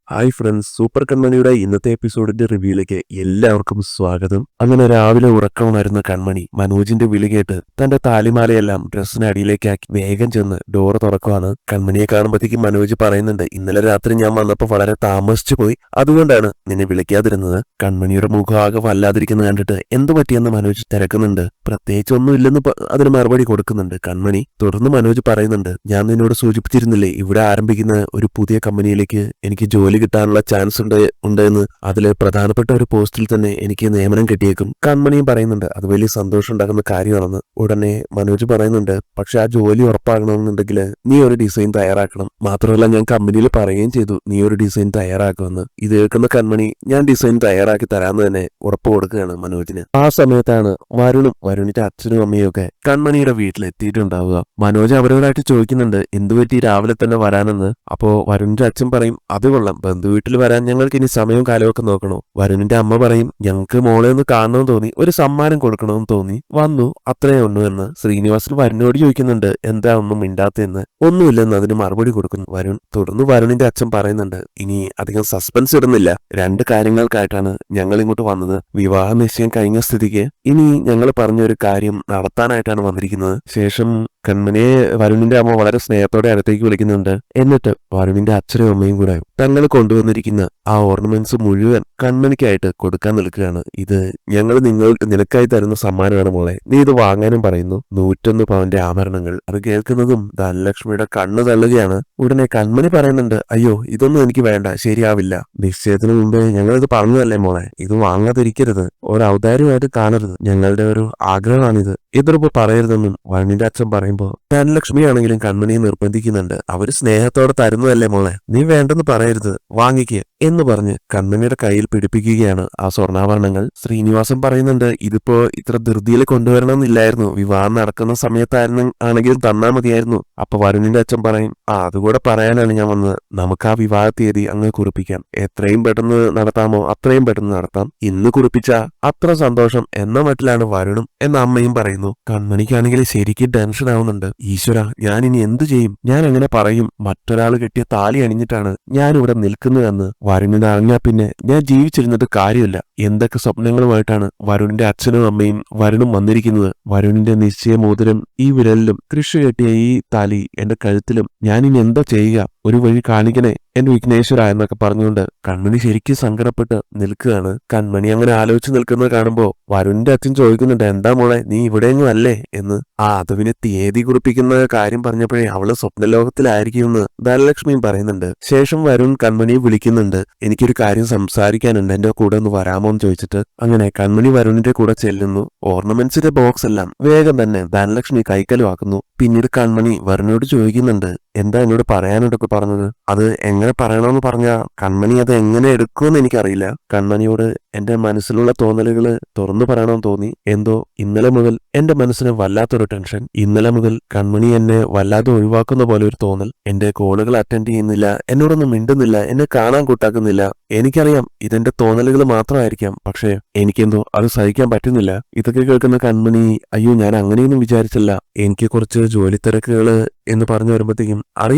Hi friends, super കൺമണിയുടെ ഇന്നത്തെ എപ്പിസോഡിന്റെ റിവ്യൂയിലേക്ക് എല്ലാവർക്കും സ്വാഗതം. അങ്ങനെ രാവിലെ ഉറക്കമുണരുന്ന കൺമണി മനോജിന്റെ വിളി കേട്ട് തന്റെ താലിമാലയെല്ലാം ഡ്രസ്സിന് അടിയിലേക്കാക്കി വേഗം ചെന്ന് ഡോറ് തുറക്കുവാണ്. കൺമണിയെ കാണുമ്പോഴത്തേക്കും മനോജ് പറയുന്നുണ്ട്, ഇന്നലെ രാത്രി ഞാൻ വന്നപ്പോൾ വളരെ താമസിച്ചു പോയി, അതുകൊണ്ടാണ് നിന്നെ വിളിക്കാതിരുന്നത്. കൺമണിയുടെ മുഖം ആകെ വല്ലാതിരിക്കുന്നത് കണ്ടിട്ട് എന്തു പറ്റിയെന്ന് മനോജ് തിരക്കുന്നുണ്ട്. പ്രത്യേകിച്ച് ഒന്നുമില്ലെന്ന് അതിന് മറുപടി കൊടുക്കുന്നുണ്ട് കൺമണി. തുടർന്ന് മനോജ് പറയുന്നുണ്ട്, ഞാൻ നിന്നോട് സൂചിപ്പിച്ചിരുന്നില്ലേ ഇവിടെ ആരംഭിക്കുന്ന ഒരു പുതിയ കമ്പനിയിലേക്ക് എനിക്ക് ജോലി കിട്ടാനുള്ള ചാൻസ് ഉണ്ടെന്ന്. അതില് പ്രധാനപ്പെട്ട ഒരു പോസ്റ്റിൽ തന്നെ എനിക്ക് നിയമനം കിട്ടിയേക്കും. കൺമണിയും പറയുന്നുണ്ട് അത് വലിയ സന്തോഷം ഉണ്ടാക്കുന്ന കാര്യമാണെന്ന്. ഉടനെ മനോജ് പറയുന്നുണ്ട്, പക്ഷെ ആ ജോലി ഉറപ്പാകണമെന്നുണ്ടെങ്കിൽ നീ ഒരു ഡിസൈൻ തയ്യാറാക്കണം. മാത്രമല്ല ഞാൻ കമ്പനിയിൽ പറയുകയും ചെയ്തു നീ ഒരു ഡിസൈൻ തയ്യാറാക്കുമെന്ന്. ഇത് കേൾക്കുന്ന കൺമണി ഞാൻ ഡിസൈൻ തയ്യാറാക്കി തരാമെന്ന് തന്നെ ഉറപ്പ് കൊടുക്കുകയാണ് മനോജിന്. ആ സമയത്താണ് വരുണിന്റെ അച്ഛനും അമ്മയും ഒക്കെ കൺമണിയുടെ വീട്ടിലെത്തിയിട്ടുണ്ടാവുക. മനോജ് അവരോടായിട്ട് ചോദിക്കുന്നുണ്ട് എന്തുപറ്റി രാവിലെ തന്നെ വരാനെന്ന്. അപ്പോ വരുണിന്റെ അച്ഛൻ പറയും, അത് കൊള്ളാം, ബന്ധുവീട്ടിൽ വരാൻ ഞങ്ങൾക്ക് ഇനി സമയവും കാലവും ഒക്കെ നോക്കണോ. വരുണിന്റെ അമ്മ പറയും, ഞങ്ങൾക്ക് മോളെ ഒന്ന് കാണണമെന്ന് തോന്നി, ഒരു സമ്മാനം കൊടുക്കണമെന്ന് തോന്നി വന്നു, അത്രേ ഉള്ളൂ എന്ന്. ശ്രീനിവാസൻ വരുണിനോട് ചോദിക്കുന്നുണ്ട് എന്താ ഒന്നും മിണ്ടാത്തെന്ന്. ഒന്നുമില്ലെന്ന് അതിന് മറുപടി കൊടുക്കുന്നു വരുൺ. തുടർന്ന് വരുണിന്റെ അച്ഛൻ പറയുന്നുണ്ട്, ഇനി അധികം സസ്പെൻസ് ഇടുന്നില്ല, രണ്ട് കാര്യങ്ങൾക്കായിട്ടാണ് ഞങ്ങൾ ഇങ്ങോട്ട് വന്നത്. വിവാഹ നിശ്ചയം കഴിഞ്ഞ സ്ഥിതിക്ക് ഇനി ഞങ്ങൾ പറഞ്ഞൊരു കാര്യം നടത്താനായിട്ടാണ് വന്നിരിക്കുന്നത്. ശേഷം കൺമണിയെ വരുണിന്റെ അമ്മ വളരെ സ്നേഹത്തോടെ അടുത്തേക്ക് വിളിക്കുന്നുണ്ട്. എന്നിട്ട് വരുണിന്റെ അച്ഛനും അമ്മയും കൂടെ തങ്ങൾ കൊണ്ടുവന്നിരിക്കുന്ന ആ ഓർണമെന്റ്സ് മുഴുവൻ കൺമണിക്കായിട്ട് കൊടുക്കാൻ നിൽക്കുകയാണ്. ഇത് ഞങ്ങൾ നിനക്കായി തരുന്ന സമ്മാനമാണ് മോളെ, നീ ഇത് വാങ്ങാനും പറയുന്നു. 101 പവന്റെ ആഭരണങ്ങൾ. അത് കേൾക്കുന്നതും ധനലക്ഷ്മിയുടെ കണ്ണ് തള്ളുകയാണ്. ഉടനെ കൺമണി പറയുന്നുണ്ട്, അയ്യോ ഇതൊന്നും എനിക്ക് വേണ്ട, ശരിയാവില്ല. നിശ്ചയത്തിന് മുമ്പേ ഞങ്ങൾ ഇത് പറഞ്ഞതല്ലേ മോളെ, ഇത് വാങ്ങാതിരിക്കരുത്, ഒരു ഔദാര്യമായിട്ട് കാണരുത്, ഞങ്ങളുടെ ഒരു ആഗ്രഹമാണിത്, എതിർപ്പ് പറയരുതെന്നും വരുണിന്റെ അച്ഛൻ പറയുമ്പോ ധനലക്ഷ്മിയാണെങ്കിലും കൺമണിയെ നിർബന്ധിക്കുന്നുണ്ട്. അവര് സ്നേഹത്തോടെ തരുന്നതല്ലേ മോളെ, നീ വേണ്ടെന്ന് പറയരുത്, വാങ്ങിക്കുക എന്ന് പറഞ്ഞ് കൺമണിയുടെ കയ്യിൽ പിടിപ്പിക്കുകയാണ് ആ സ്വർണ്ണാഭരണങ്ങൾ. ശ്രീനിവാസൻ പറയുന്നുണ്ട്, ഇതിപ്പോ ഇത്ര ധൃതിയിൽ കൊണ്ടുവരണമെന്നില്ലായിരുന്നു, വിവാഹം നടക്കുന്ന ആണെങ്കിലും തന്നാ മതിയായിരുന്നു. അപ്പൊ വരുണിന്റെ അച്ഛൻ പറയും, അതുകൂടെ പറയാനാണ് ഞാൻ വന്നത്, നമുക്ക് ആ വിവാഹ തീയതി അങ്ങ് കുറിപ്പിക്കാം, എത്രയും പെട്ടെന്ന് നടത്താമോ അത്രയും പെട്ടെന്ന് നടത്താം, ഇന്ന് കുറിപ്പിച്ച അത്ര സന്തോഷം എന്ന മട്ടിലാണ് വരുണും എന്ന അമ്മയും പറയുന്നു. കൺമണിക്കാണെങ്കിൽ ശരിക്കും ടെൻഷൻ ആവുന്നുണ്ട്. ഈശ്വര, ഞാൻ ഇനി എന്തു ചെയ്യും, ഞാൻ എങ്ങനെ പറയും, മറ്റൊരാൾ കെട്ടിയ താലി അണിഞ്ഞിട്ടാണ് ഞാൻ ഇവിടെ നിൽക്കുന്നതെന്ന് വരുണിനെ അറിഞ്ഞാൽ പിന്നെ ഞാൻ ജീവിച്ചിരുന്നിട്ട് കാര്യമില്ല. എന്തൊക്കെ സ്വപ്നങ്ങളുമായിട്ടാണ് വരുണിന്റെ അച്ഛനും അമ്മയും വരുണും വന്നിരിക്കുന്നത്. വരുണിന്റെ നിശ്ചയ മോതിരം ഈ വിരലിലും കൃഷി കെട്ടിയ ഈ താലി എന്റെ കഴുത്തിലും, ഞാൻ ഇനി എന്താ ചെയ്യുക, ഒരു വഴി കാണിക്കണേ എന്റെ വിഘ്നേശ്വര എന്നൊക്കെ പറഞ്ഞുകൊണ്ട് കൺമണി ശരിക്കും സങ്കടപ്പെട്ട് നിൽക്കുകയാണ്. കൺമണി അങ്ങനെ ആലോചിച്ച് നിൽക്കുന്നത് കാണുമ്പോ വരുണിന്റെ അച്ഛൻ ചോദിക്കുന്നുണ്ട്, എന്താ മോളെ നീ ഇവിടെയെങ്കിലും അല്ലേ എന്ന്. അത് പിന്നെ തീയതി കുറിപ്പിക്കുന്ന കാര്യം പറഞ്ഞപ്പോഴേ അവള് സ്വപ്നലോകത്തിലായിരിക്കുമെന്ന് ധനലക്ഷ്മിയും പറയുന്നുണ്ട്. ശേഷം വരുൺ കൺമണിയെ വിളിക്കുന്നുണ്ട്, എനിക്കൊരു കാര്യം സംസാരിക്കാനുണ്ട്, എന്റെ കൂടെ ഒന്ന് വരാമോ എന്ന് ചോദിച്ചിട്ട്. അങ്ങനെ കൺമണി വരുണിന്റെ കൂടെ ചെല്ലുന്നു. ഓർണമെന്റ്സിന്റെ ബോക്സ് എല്ലാം വേഗം തന്നെ ധനലക്ഷ്മി കൈക്കലുമാക്കുന്നു. പിന്നീട് കൺമണി വരുണിനോട് ചോദിക്കുന്നുണ്ട്, എന്താ എന്നോട് പറയാനോടൊക്കെ പറഞ്ഞത്, അത് എങ്ങനെ പറയണമെന്ന് പറഞ്ഞാ കൺമണി അത് എങ്ങനെ എടുക്കുമെന്ന് എനിക്കറിയില്ല. കൺമണിയോട് എന്റെ മനസ്സിലുള്ള തോന്നലുകള് തുറന്നു പറയണമെന്ന് തോന്നി. എന്തോ ഇന്നലെ മുതൽ എന്റെ മനസ്സിന് വല്ലാത്തൊരു ടെൻഷൻ. ഇന്നലെ മുതൽ കൺമണി എന്നെ വല്ലാതെ ഒഴിവാക്കുന്ന പോലെ ഒരു തോന്നൽ. എന്റെ കോളുകൾ അറ്റൻഡ് ചെയ്യുന്നില്ല, എന്നോടൊന്നും മിണ്ടുന്നില്ല, എന്നെ കാണാൻ കൂട്ടാക്കുന്നില്ല. എനിക്കറിയാം ഇതെന്റെ തോന്നലുകൾ മാത്രമായിരിക്കാം, പക്ഷെ എനിക്കെന്തോ അത് സഹിക്കാൻ പറ്റുന്നില്ല. ഇതൊക്കെ കേൾക്കുന്ന കൺമണി, അയ്യോ ഞാൻ അങ്ങനെയൊന്നും വിചാരിച്ചില്ല, എനിക്ക് കുറച്ച് ജോലി തിരക്കുകള് എന്ന് പറഞ്ഞു വരുമ്പോഴത്തേക്കും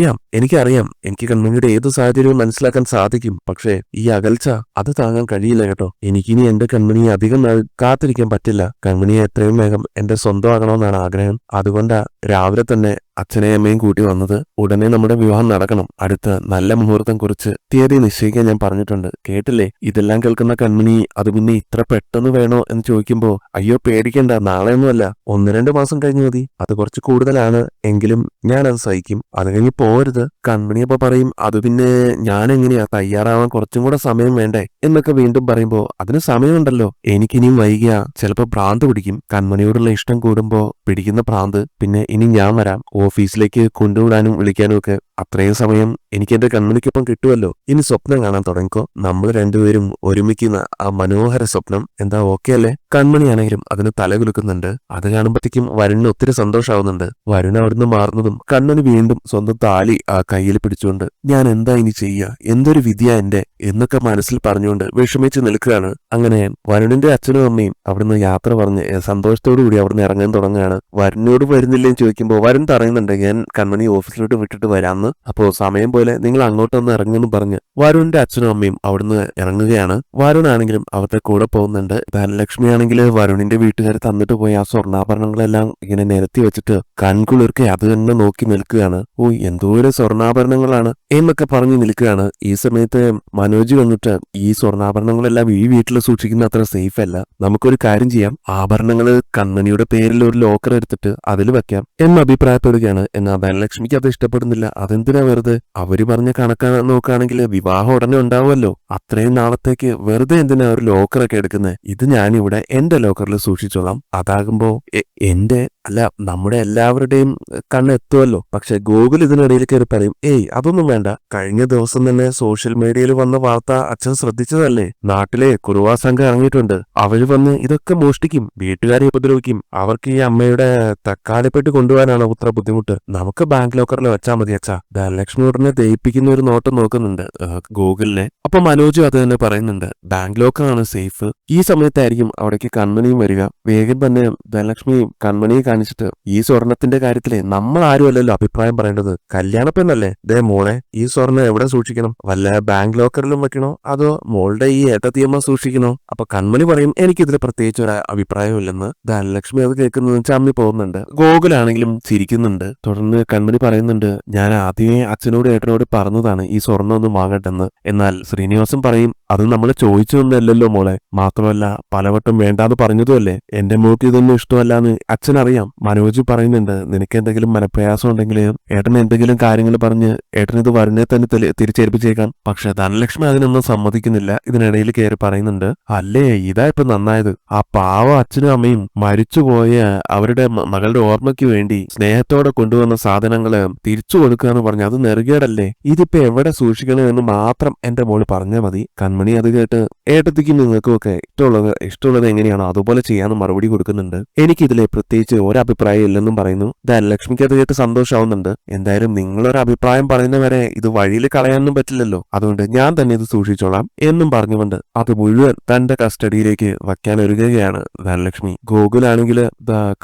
എനിക്കറിയാം എനിക്ക് കൺമണിയുടെ ഏത് സാഹചര്യവും മനസ്സിലാക്കാൻ സാധിക്കും, പക്ഷേ ഈ അകൽച്ച അത് താങ്ങാൻ കഴിയില്ല കേട്ടോ. എനിക്കിനി എന്റെ കൺമണിയെ അധികം നാൾ കാത്തിരിക്കാൻ പറ്റില്ല. കൺമണിയെ എത്രയും വേഗം എന്റെ സ്വന്തമാകണമെന്നാണ് ആഗ്രഹം. അതുകൊണ്ടാ രാവിലെ തന്നെ അച്ഛനെയും അമ്മയും കൂട്ടി വന്നത്. ഉടനെ നമ്മുടെ വിവാഹം നടക്കണം, അടുത്ത നല്ല മുഹൂർത്തം കുറിച്ച് തീയതി നിശ്ചയിക്കാൻ ഞാൻ പറഞ്ഞിട്ടുണ്ട്, കേട്ടില്ലേ. ഇതെല്ലാം കേൾക്കുന്ന കൺമണി, അത് പിന്നെ ഇത്ര പെട്ടെന്ന് വേണോ എന്ന് ചോദിക്കുമ്പോ, അയ്യോ പേടിക്കണ്ട, നാളെയൊന്നുമല്ല, 1-2 മാസം കഴിഞ്ഞു മതി, അത് കുറച്ച് കൂടുതലാണ്, എങ്കിലും ഞാനത് സഹിക്കും, അത് കഴിഞ്ഞ് പോരുത്. കൺമണി അപ്പൊ പറയും, അത് പിന്നെ ഞാൻ എങ്ങനെയാ തയ്യാറാവാൻ കുറച്ചും കൂടെ സമയം വേണ്ടേ എന്നൊക്കെ വീണ്ടും പറയുമ്പോ, അതിന് സമയമുണ്ടല്ലോ, എനിക്കിനിയും വൈകിയാ ചിലപ്പോ ഭ്രാന്ത് പിടിക്കും. കൺമണിയോടുള്ള ഇഷ്ടം കൂടുമ്പോ പിടിക്കുന്ന ഭ്രാന്ത്. പിന്നെ ഇനി ഞാൻ വരാം, ഓഫീസിലേക്ക് കൊണ്ടുവിടാനും വിളിക്കാനും ഒക്കെ അത്രയും സമയം എനിക്ക് എന്റെ കൺമണിക്കൊപ്പം കിട്ടുമല്ലോ. ഇനി സ്വപ്നം കാണാൻ തുടങ്ങിക്കോ, നമ്മൾ രണ്ടുപേരും ഒരുമിക്കുന്ന ആ മനോഹര സ്വപ്നം. എന്താ ഓക്കെ അല്ലേ? കൺമണിയാണെങ്കിലും അതിന് തലകുലുക്കുന്നുണ്ട്. അത് കാണുമ്പോഴത്തേക്കും വരുണിന് ഒത്തിരി സന്തോഷമാവുന്നുണ്ട്. വരുൺ അവിടുന്ന് മാറുന്നതും കൺമണി വീണ്ടും സ്വന്തം താലി ആ കയ്യിൽ പിടിച്ചുകൊണ്ട്, ഞാൻ എന്താ ഇനി ചെയ്യുക, എന്തൊരു വിധിയാ എന്റെ എന്നൊക്കെ മനസ്സിൽ പറഞ്ഞുകൊണ്ട് വിഷമിച്ച് നിൽക്കുകയാണ്. അങ്ങനെ വരുണിന്റെ അച്ഛനും അമ്മയും അവിടുന്ന് യാത്ര പറഞ്ഞ് സന്തോഷത്തോടു കൂടി അവിടുന്ന് ഇറങ്ങാൻ തുടങ്ങുകയാണ്. വരുണിനോട് വരുന്നില്ലെന്ന് ചോദിക്കുമ്പോൾ വരുൺ പറയുന്നുണ്ട്, ഞാൻ കൺമണി ഓഫീസിലോട്ട് വിട്ടിട്ട് വരാമെന്ന്. അപ്പോ സമയം പോലെ നിങ്ങൾ അങ്ങോട്ടൊന്ന് ഇറങ്ങുമെന്ന് പറഞ്ഞ് വരുണിന്റെ അച്ഛനും അമ്മയും അവിടുന്ന് ഇറങ്ങുകയാണ്. വരുണാണെങ്കിലും അവരുടെ കൂടെ പോകുന്നുണ്ട്. ധനലക്ഷ്മി ആണെങ്കിൽ വരുണിന്റെ വീട്ടുകാർ തന്നിട്ട് പോയ ആ സ്വർണ്ണാഭരണങ്ങളെല്ലാം ഇങ്ങനെ നിരത്തി വെച്ചിട്ട് കൺകുളിർക്കെ അത് തന്നെ നോക്കി നിൽക്കുകയാണ്. ഓ, എന്തോരം സ്വർണ്ണാഭരണങ്ങളാണ് എന്നൊക്കെ പറഞ്ഞു നിൽക്കുകയാണ്. ഈ സമയത്ത് മനോജ് വന്നിട്ട് ഈ സ്വർണ്ണാഭരണങ്ങളെല്ലാം ഈ വീട്ടിൽ സൂക്ഷിക്കുന്ന അത്ര സേഫ് അല്ല, നമുക്കൊരു കാര്യം ചെയ്യാം, ആഭരണങ്ങള് കൺമണിയുടെ പേരിൽ ഒരു ലോക്കർ എടുത്തിട്ട് അതിൽ വെക്കാം എന്ന് അഭിപ്രായപ്പെടുകയാണ്. എന്നാൽ ധനലക്ഷ്മിക്ക് അത് ഇഷ്ടപ്പെടുന്നില്ല. അതെന്തിനാ വെറുതെ, അവര് പറഞ്ഞ കണക്കാ നോക്കുകയാണെങ്കിൽ വിവാഹം ഉടനെ ഉണ്ടാവുമല്ലോ, അത്രയും നാളത്തേക്ക് വെറുതെ എന്തിനാ ഒരു ലോക്കറൊക്കെ എടുക്കുന്നത്, ഇത് ഞാനിവിടെ എന്റെ ലോക്കറിൽ സൂക്ഷിച്ചോളാം, അതാകുമ്പോ എന്റെ അല്ല നമ്മുടെ എല്ലാവരുടെയും കണ്ണെത്തുമല്ലോ. പക്ഷെ ഗോകുൽ ഇതിനിടയിൽ കയറി പറയും, ഏയ് അതൊന്നും വേണ്ട, കഴിഞ്ഞ ദിവസം തന്നെ സോഷ്യൽ മീഡിയയിൽ വന്ന വാർത്ത അച്ഛൻ ശ്രദ്ധിച്ചതല്ലേ, നാട്ടിലെ കുറുവാ സംഘം ഇറങ്ങിയിട്ടുണ്ട്, അവര് വന്ന് ഇതൊക്കെ മോഷ്ടിക്കും, വീട്ടുകാരെ ഉപദ്രവിക്കും, അവർക്ക് ഈ അമ്മയുടെ തക്കാളിപ്പെട്ട് കൊണ്ടുപോകാനാണ് ഇത്ര ബുദ്ധിമുട്ട്, നമുക്ക് ബാങ്ക് ലോക്കറിൽ വെച്ചാൽ മതി അച്ഛാ. ധനലക്ഷ്മി ഉടനെ ദയിപ്പിക്കുന്ന ഒരു നോട്ടം നോക്കുന്നുണ്ട് ഗോകുലിനെ. അപ്പൊ മനോജും അത് തന്നെ പറയുന്നുണ്ട്, ബാങ്ക് ലോക്കറാണ് സേഫ്. ഈ സമയത്തായിരിക്കും അവിടേക്ക് കൺമണിയും വരിക. വേഗം തന്നെ ധനലക്ഷ്മി കൺമണിയെ കാണിച്ചിട്ട്, ഈ സ്വർണത്തിന്റെ കാര്യത്തില് നമ്മൾ ആരും അല്ലല്ലോ അഭിപ്രായം പറയേണ്ടത്, കല്യാണപ്പെന്നല്ലേ, ദേ മോളെ ഈ സ്വർണ്ണം എവിടെ സൂക്ഷിക്കണം, വല്ല ബാങ്ക് ലോക്കറിലും വെക്കണോ അതോ മോളുടെ ഈ ഏട്ടത്തിയമ്മ സൂക്ഷിക്കണോ? അപ്പൊ കൺമണി പറയും, എനിക്കിതിൽ പ്രത്യേകിച്ച് ഒരു അഭിപ്രായമില്ലെന്ന്. ധനലക്ഷ്മി അത് കേൾക്കുന്നത് ചമ്മി പോകുന്നുണ്ട്. ഗോകുലാണെങ്കിലും ചിരിക്കുന്നുണ്ട്. തുടർന്ന് കൺമണി പറയുന്നുണ്ട്, ഞാൻ ആദ്യമേ അച്ഛനോട് ഏട്ടനോട് പറഞ്ഞതാണ് ഈ സ്വർണ്ണം ഒന്നും വാങ്ങട്ടെന്ന്. എന്നാൽ ശ്രീനിവാസൻ പറയും, അത് നമ്മൾ ചോദിച്ചൊന്നല്ലല്ലോ മോളെ, മാത്രമല്ല പലവട്ടം വേണ്ടാന്ന് പറഞ്ഞതുമല്ലേ, എന്റെ മോൾക്ക് ഇതൊന്നും ഇഷ്ടമല്ലാന്ന് അച്ഛനറിയാം. മനോജ് പറയുന്നുണ്ട്, നിനക്ക് എന്തെങ്കിലും മനപ്രയാസം ഉണ്ടെങ്കിൽ ഏട്ടൻ എന്തെങ്കിലും കാര്യങ്ങൾ പറഞ്ഞ് ഏട്ടൻ ഇത് വരുണെ തന്നെ തിരിച്ചേൽപ്പിച്ചേക്കാം. പക്ഷെ ധനലക്ഷ്മി അതിനൊന്നും സമ്മതിക്കുന്നില്ല. ഇതിനിടയിൽ കയറി പറയുന്നുണ്ട്, അല്ലേ ഇതാ ഇപ്പൊ നന്നായത്, ആ പാവ അച്ഛനും അമ്മയും മരിച്ചുപോയ അവരുടെ മകളുടെ ഓർമ്മയ്ക്ക് വേണ്ടി സ്നേഹത്തോടെ കൊണ്ടുവന്ന സാധനങ്ങള് തിരിച്ചു കൊടുക്കുക എന്ന് പറഞ്ഞ അത് നെറുകേടല്ലേ, ഇതിപ്പോ എവിടെ സൂക്ഷിക്കണമെന്ന് മാത്രം എന്റെ മോള് പറഞ്ഞാൽ മതി. കൺമണി അത് കേട്ട് ഏട്ടത്തിക്കും നിങ്ങൾക്കും ഒക്കെ ഇഷ്ടമുള്ളത് എങ്ങനെയാണോ അതുപോലെ ചെയ്യാന്ന് മറുപടി കൊടുക്കുന്നുണ്ട്. എനിക്കിതിലെ പ്രത്യേകിച്ച് ഒരഭിപ്രായം ഇല്ലെന്നും പറയുന്നു. ധനലക്ഷ്മിക്ക് അത് കേട്ട് സന്തോഷമാവുന്നുണ്ട്. എന്തായാലും നിങ്ങളൊരു അഭിപ്രായം പറയുന്നവരെ ഇത് വഴിയിൽ കളയാനൊന്നും പറ്റില്ലല്ലോ, അതുകൊണ്ട് ഞാൻ തന്നെ ഇത് സൂക്ഷിച്ചോളാം എന്നും പറഞ്ഞുകൊണ്ട് അത് മുഴുവൻ തന്റെ കസ്റ്റഡിയിലേക്ക് വയ്ക്കാൻ ഒരുങ്ങുകയാണ് ധനലക്ഷ്മി. ഗോകുലാണെങ്കിൽ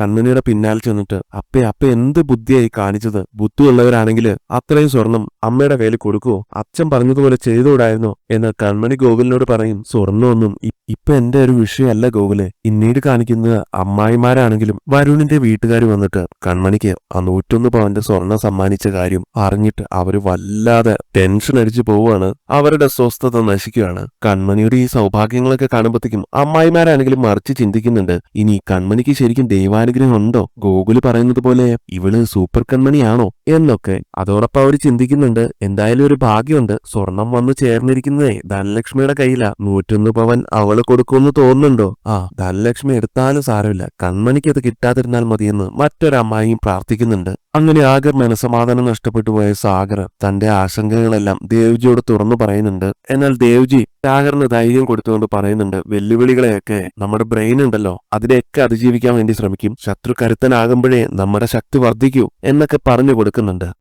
കൺമണിയുടെ പിന്നാലെ ചെന്നിട്ട്, അപ്പ എന്ത് ബുദ്ധിയായി കാണിച്ചത്, ബുദ്ധിയുള്ളവരാണെങ്കിൽ അത്രയും സ്വർണം അമ്മയുടെ കയ്യിൽ കൊടുക്കുവോ, അച്ഛൻ പറഞ്ഞതുപോലെ ചെയ്തുകൂടായിരുന്നോ എന്ന് കൺമണി ഗോകുലിനോട് പറയും. സ്വർണ്ണമൊന്നും ഇപ്പൊ എന്റെ ഒരു വിഷയമല്ല ഗോകുലെ, പിന്നീട് കാണിക്കുന്നത് അമ്മായിമാരാണെങ്കിലും വരുണിന്റെ വീട്ടുകാർ വന്നിട്ട് കൺമണിക്ക് ആ 101 പവന്റെ സ്വർണം സമ്മാനിച്ച കാര്യം അറിഞ്ഞിട്ട് അവര് വല്ലാതെ ടെൻഷൻ അടിച്ചു പോവുകയാണ്. അവരുടെ സ്വസ്ഥത നശിക്കുകയാണ്. കൺമണിയുടെ ഈ സൗഭാഗ്യങ്ങളൊക്കെ കാണുമ്പോഴത്തേക്കും അമ്മായിമാരാണെങ്കിലും മറിച്ച് ചിന്തിക്കുന്നുണ്ട്, ഇനി കൺമണിക്ക് ശരിക്കും ദൈവാനുഗ്രഹം ഉണ്ടോ, ഗോകുല് പറയുന്നത് പോലെ ഇവള് സൂപ്പർ കൺമണിയാണോ എന്നൊക്കെ അതോടൊപ്പം അവർ ചിന്തിക്കുന്നുണ്ട്. എന്തായാലും ഒരു ഭാഗ്യമുണ്ട്, സ്വർണം വന്ന് ചേർന്നിരിക്കുന്നതേ ധനലക്ഷ്മിയുടെ കയ്യിലാ. 101 പവൻ അവള് കൊടുക്കുമെന്ന് തോന്നുന്നുണ്ടോ? ധനലക്ഷ്മി എടുത്താലും സാരമില്ല, കൺമണിക്ക് അത് കിട്ടാതിരുന്നാൽ മതിയെന്ന് മറ്റൊരമ്മായിയും പ്രാർത്ഥിക്കുന്നുണ്ട്. അങ്ങനെ ആകെ മനസമാധാനം നഷ്ടപ്പെട്ടു പോയ സാഗർ തന്റെ ആശങ്കകളെല്ലാം ദേവ്ജിയോട് തുറന്നു പറയുന്നുണ്ട്. എന്നാൽ ദേവ്ജി സാഗറിന് ധൈര്യം കൊടുത്തുകൊണ്ട് പറയുന്നുണ്ട്, വെല്ലുവിളികളെയൊക്കെ നമ്മുടെ ബ്രെയിൻ ഉണ്ടല്ലോ അതിനെയൊക്കെ അതിജീവിക്കാൻ വേണ്ടി ശ്രമിക്കും, ശത്രു കരുത്തനാകുമ്പോഴേ നമ്മുടെ ശക്തി വർദ്ധിക്കൂ എന്നൊക്കെ പറഞ്ഞു കൊടുക്കുന്നുണ്ട്.